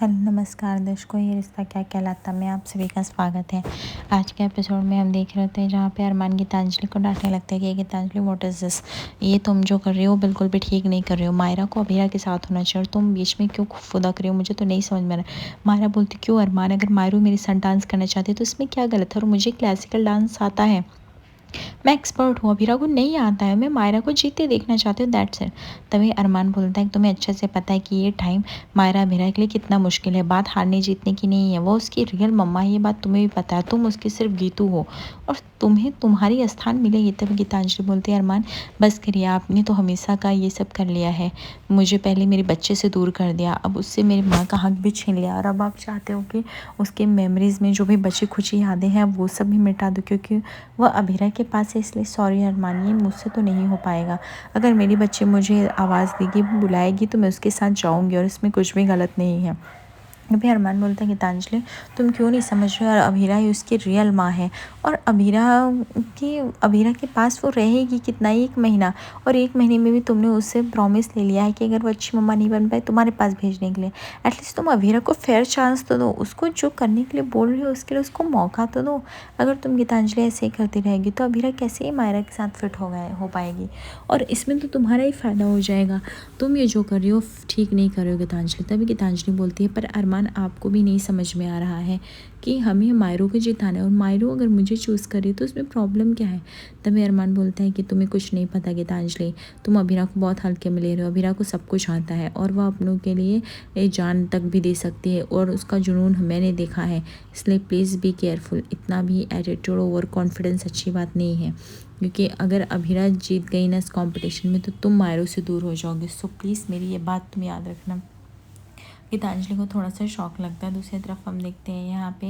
Hello नमस्कार दर्शकों, ये रिश्ता क्या कहलाता में आप सभी का स्वागत है। आज के एपिसोड में हम देख रहे होते हैं जहाँ पे अरमान गीतांजलि को डांटने लगता है कि गीतांजलि व्हाट इज़ दिस, ये तुम जो कर रही हो बिल्कुल भी ठीक नहीं कर रही हो। मायरा को अभीरा के साथ होना चाहिए और तुम बीच में क्यों फुदक रही हो, मुझे तो नहीं समझ में आ रहा। मायरा बोलती क्यों अरमान, अगर मायरू मेरे साथ डांस करना चाहती है तो इसमें क्या गलत है, और मुझे क्लासिकल डांस आता है, मैं एक्सपर्ट हूँ, अभीरा को नहीं आता है, मैं मायरा को जीते देखना चाहती हूँ, दैट्स इट। तभी अरमान बोलता है कि तुम्हें अच्छे से पता है कि ये टाइम मायरा अभीरा के लिए कितना मुश्किल है। बात हारने जीतने की नहीं है, वो उसकी रियल मम्मा है, ये बात तुम्हें भी पता है। तुम उसकी सिर्फ गीतू हो और तुम्हें तुम्हारी स्थान मिलेगी। तभी गीतांजलि बोलती है अरमान बस करिए, आपने तो हमेशा का ये सब कर लिया है, मुझे पहले मेरे बच्चे से दूर कर दिया, अब उससे मेरी माँ का हक भी छीन लिया, और अब आप चाहते हो कि उसके मेमोरीज़ में जो भी बची खुची यादें हैं वो सब भी मिटा दो, क्योंकि वह अभीरा के पास है। इसलिए सॉरी अरमान, ये मुझसे तो नहीं हो पाएगा। अगर मेरी बच्ची मुझे आवाज़ देगी, बुलाएगी तो मैं उसके साथ जाऊँगी, और इसमें कुछ भी गलत नहीं है। अभी अरमान बोलता है गीतांजलि तुम क्यों नहीं समझ रहे हो, और अभीरा ही उसकी रियल माँ है, और अभीरा के पास वो रहेगी कितना, 1 महीना, और 1 महीने में भी तुमने उससे प्रॉमिस ले लिया है कि अगर वो अच्छी मम्मा नहीं बन पाए तुम्हारे पास भेजने के लिए, एटलीस्ट तुम अभीरा को फेयर चांस तो दो, उसको जो करने के लिए बोल रही हो उसके लिए उसको मौका तो दो। अगर तुम गीतांजलि ऐसे ही करती रहेगी तो अभीरा कैसे ही मायरा के साथ फिट हो पाएगी, और इसमें तो तुम्हारा ही फ़ायदा हो जाएगा। तुम ये जो कर रही हो ठीक नहीं कर रही हो गीतांजलि। तभी गीतांजलि बोलती है पर अरमान आपको भी नहीं समझ में आ रहा है कि हमें मायरू को जिताना है, और मायरू अगर मुझे चूज़ करे तो उसमें प्रॉब्लम क्या है। तभी अरमान बोलता है कि तुम्हें कुछ नहीं पता गीतांजलि, तुम अभीरा को बहुत हल्के में ले रहे हो। अभीरा को सब कुछ आता है और वह अपनों के लिए जान तक भी दे सकती है, और उसका जुनून मैंने देखा है, इसलिए प्लीज़ बी केयरफुल। इतना भी एटीट्यूड ओवर कॉन्फिडेंस अच्छी बात नहीं है, क्योंकि अगर अभीरा जीत गई ना इस कंपटीशन में तो तुम मायरू से दूर हो जाओगे। सो प्लीज़ मेरी ये बात तुम याद रखना। गीतांजलि को थोड़ा सा शौक लगता है। दूसरी तरफ हम देखते हैं यहाँ पे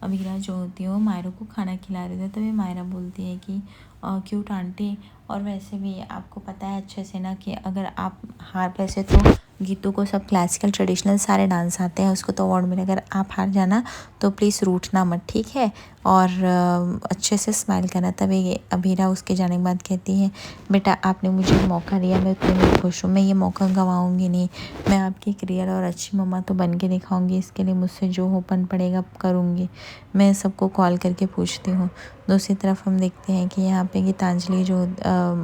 अभीरा जो होती है वो मायरू को खाना खिला रही थी। तभी मायरा बोलती है कि क्यूट आंटी, और वैसे भी आपको पता है अच्छे से ना कि अगर आप हार, वैसे तो गीतू को सब क्लासिकल ट्रेडिशनल सारे डांस आते हैं, उसको तो अवार्ड मिले, अगर आप हार जाना तो प्लीज़ रूठना मत, ठीक है, और अच्छे से स्माइल करना। तभी अभीरा उसके जाने के बाद कहती है बेटा आपने मुझे मौका दिया, मैं उतने में खुश हूँ, मैं ये मौका गंवाऊँगी नहीं, मैं आपकी एक रियल और अच्छी मम्मा तो बन के दिखाऊँगी, इसके लिए मुझसे जो होपन पड़ेगा करूँगी, मैं सबको कॉल करके पूछती हूँ। दूसरी तरफ हम देखते हैं कि यहाँ पे गीतांजलि जो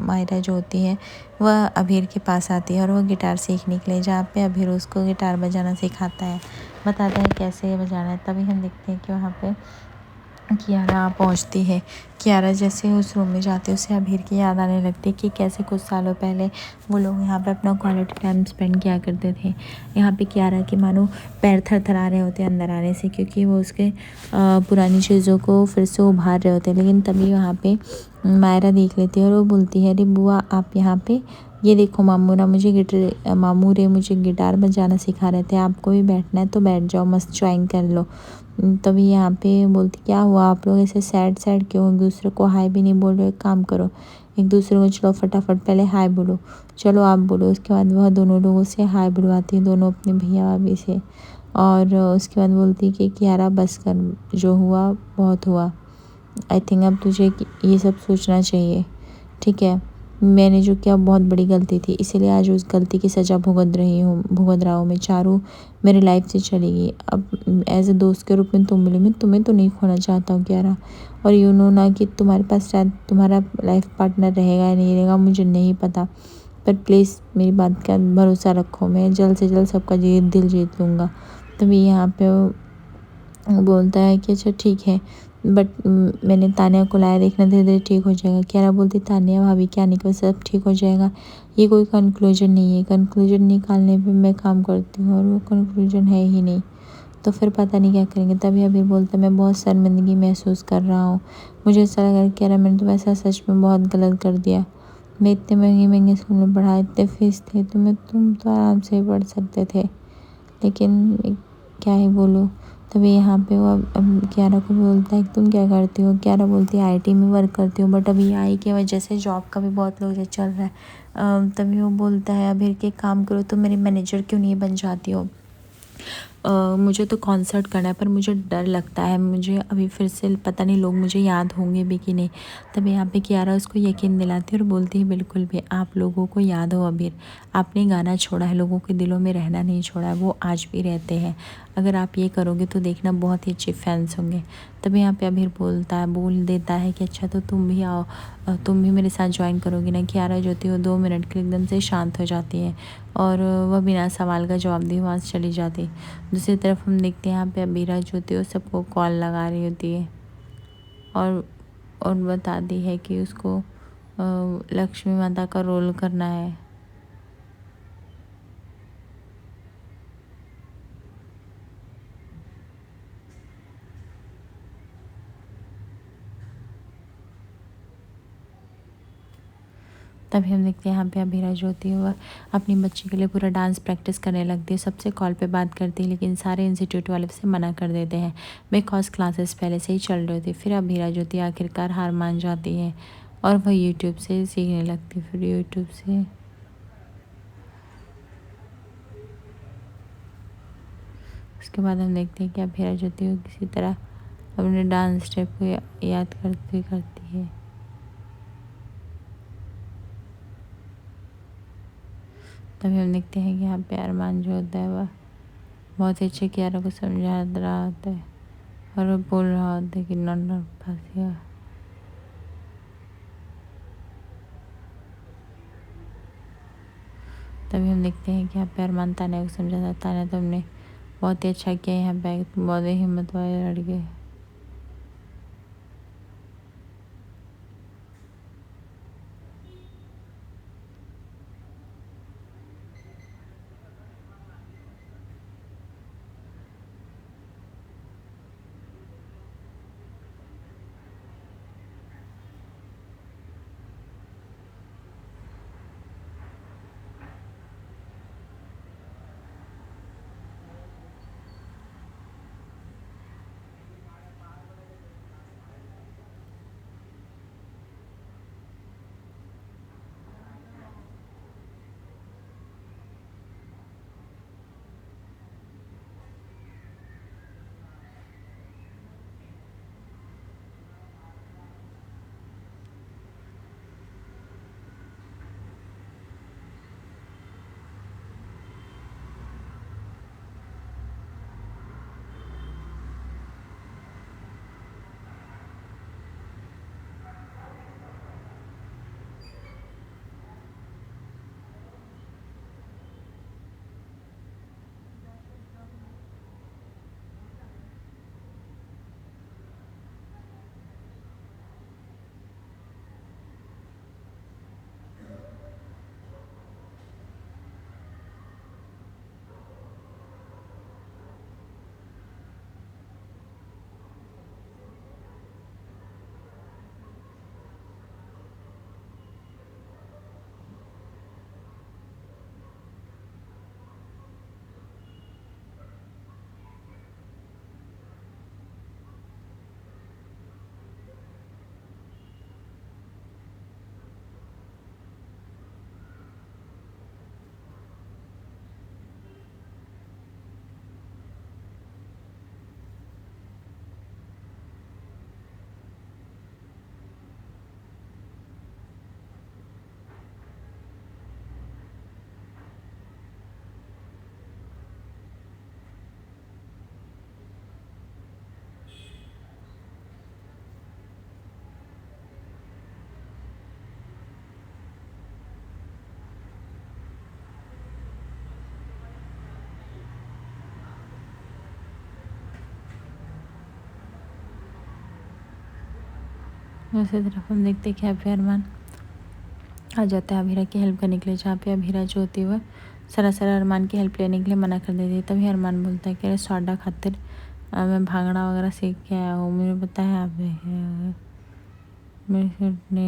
मायरा जो होती है वह अभीर के पास आती है, और वह गिटार सीखने के लिए, जहाँ पे अभीर उसको गिटार बजाना सिखाता है, बताता है कैसे बजाना है। तभी हम देखते हैं कि वहाँ पे कियारा पहुंचती है। कियारा जैसे उस रूम में जाती है उसे अभीर की याद आने लगती है कि कैसे कुछ सालों पहले वो लोग यहाँ पे अपना क्वालिटी टाइम स्पेंड किया करते थे। यहाँ पे कियारा के मानो पैर थरथरा रहे होते हैं अंदर आने से, क्योंकि वो उसके पुरानी चीज़ों को फिर से उभार रहे होते हैं। लेकिन तभी वहाँ पे मायरा देख लेती है और वो बोलती है अरे बुआ आप यहाँ पे, ये देखो मामू रे मुझे गिटार बजाना सिखा रहे थे, आपको भी बैठना है तो बैठ जाओ, मस्त ज्वाइन कर लो। तभी यहाँ पे बोलती क्या हुआ आप लोग ऐसे सैड सैड क्यों, एक दूसरे को हाय भी नहीं बोल रहे, एक काम करो एक दूसरे को चलो फटाफट पहले हाय बोलो, चलो आप बोलो। उसके बाद वह दोनों लोगों से हाय बुलवाती है, दोनों अपने भैया भाभी से, और उसके बाद बोलती है कि कियारा बस कर, जो हुआ बहुत हुआ, आई थिंक अब तुझे ये सब सोचना चाहिए, ठीक है, मैंने जो किया बहुत बड़ी गलती थी, इसीलिए आज उस गलती की सज़ा भुगत रहा हूँ मैं। चारू मेरी लाइफ से चली गई, अब एज ए दोस्त के रूप में तुम मिली, मैं तुम्हें तो नहीं खोना चाहता हूँ कियारा, और यू नो ना कि तुम्हारे पास शायद तुम्हारा लाइफ पार्टनर रहेगा या नहीं रहेगा मुझे नहीं पता, पर प्लीज़ मेरी बात का भरोसा रखो, मैं जल्द से जल्द सबका दिल जीत लूँगा। तभी यहाँ पे वो बोलता है कि अच्छा ठीक है, बट मैंने तानिया को लाया, देखना धीरे धीरे ठीक हो जाएगा। कियारा बोलती तानिया भाभी क्या निकल, सब ठीक हो जाएगा, ये कोई कंक्लूजन नहीं है, कंक्लूजन निकालने पे मैं काम करती हूँ और वो कंक्लूजन है ही नहीं, तो फिर पता नहीं क्या करेंगे। तभी अभी बोलता मैं बहुत शर्मिंदगी महसूस कर रहा हूँ, मुझे ऐसा लगा कि यार मैंने तो वैसा सच में बहुत गलत कर दिया, मैं इतने महंगे महंगे स्कूल में पढ़ा, इतने फीस थे, तुम तो आराम से पढ़ सकते थे, लेकिन क्या ही बोलूँ। तभी यहाँ पे वो अब कियारा को बोलता है कि तुम क्या करती हो। कियारा बोलती है आईटी में वर्क करती हूँ, बट अभी आई की वजह से जॉब का भी बहुत लोड चल रहा है। तभी वो बोलता है अभी के काम करो तो मेरी मैनेजर क्यों नहीं बन जाती हो। मुझे तो कॉन्सर्ट करना है पर मुझे डर लगता है, मुझे अभी फिर से पता नहीं लोग मुझे याद होंगे भी कि नहीं। तब यहाँ पे कियारा उसको यकीन दिलाती है और बोलती है बिल्कुल भी आप लोगों को याद हो अबीर, आपने गाना छोड़ा है, लोगों के दिलों में रहना नहीं छोड़ा है, वो आज भी रहते हैं। अगर आप ये करोगे तो देखना बहुत ही अच्छे फैंस होंगे। तब यहाँ पे अबीर बोल देता है कि अच्छा तो तुम भी आओ, तुम भी मेरे साथ ज्वाइन करोगी ना। कियारा जो होती है वो 2 मिनट के लिए एकदम से शांत हो जाती है और वह बिना सवाल का जवाब दिए वहाँ से चली जाती है। दूसरी तरफ हम देखते हैं यहाँ पे अबीरा जो होती है वो सबको कॉल लगा रही होती है और बताती है कि उसको लक्ष्मी माता का रोल करना है। तभी हम देखते हैं यहाँ पे अबीरा जो होती है वह अपनी बच्ची के लिए पूरा डांस प्रैक्टिस करने लगती है, सबसे कॉल पे बात करती है लेकिन सारे इंस्टीट्यूट वाले से मना कर देते हैं बिकॉज क्लासेस पहले से ही चल रही होती। फिर अबीरा जो होती है आखिरकार हार मान जाती है और वह यूट्यूब से सीखने लगती है। फिर यूट्यूब से उसके बाद हम देखते हैं कि अबीरा जो होती है वो किसी तरह अपने डांस स्टेप को याद करती है। तभी हम देखते हैं कि यहाँ पे अरमान जो होता है वह बहुत ही अच्छे कियारा को समझा रहा होता है और वो बोल रहा होता है कि नॉट फंसिया। तभी हम देखते हैं कि यहाँ पे अरमान तान्या को समझा था, तान्या तुमने बहुत ही अच्छा किया यहाँ पे, तुम बहुत ही हिम्मत वाले लड़के। दूसरी तरफ हम देखते हैं कि यहाँ पे अरमान आ जाता है अबीरा की हेल्प करने के लिए, जहाँ पे अबीरा जो होती है वह सरासर अरमान की हेल्प लेने के लिए मना कर देती है। तभी अरमान बोलता है कि अरे स्वाडा खातिर मैं भांगड़ा वगैरह सीख के आया हूँ, मुझे पता है आप मेरे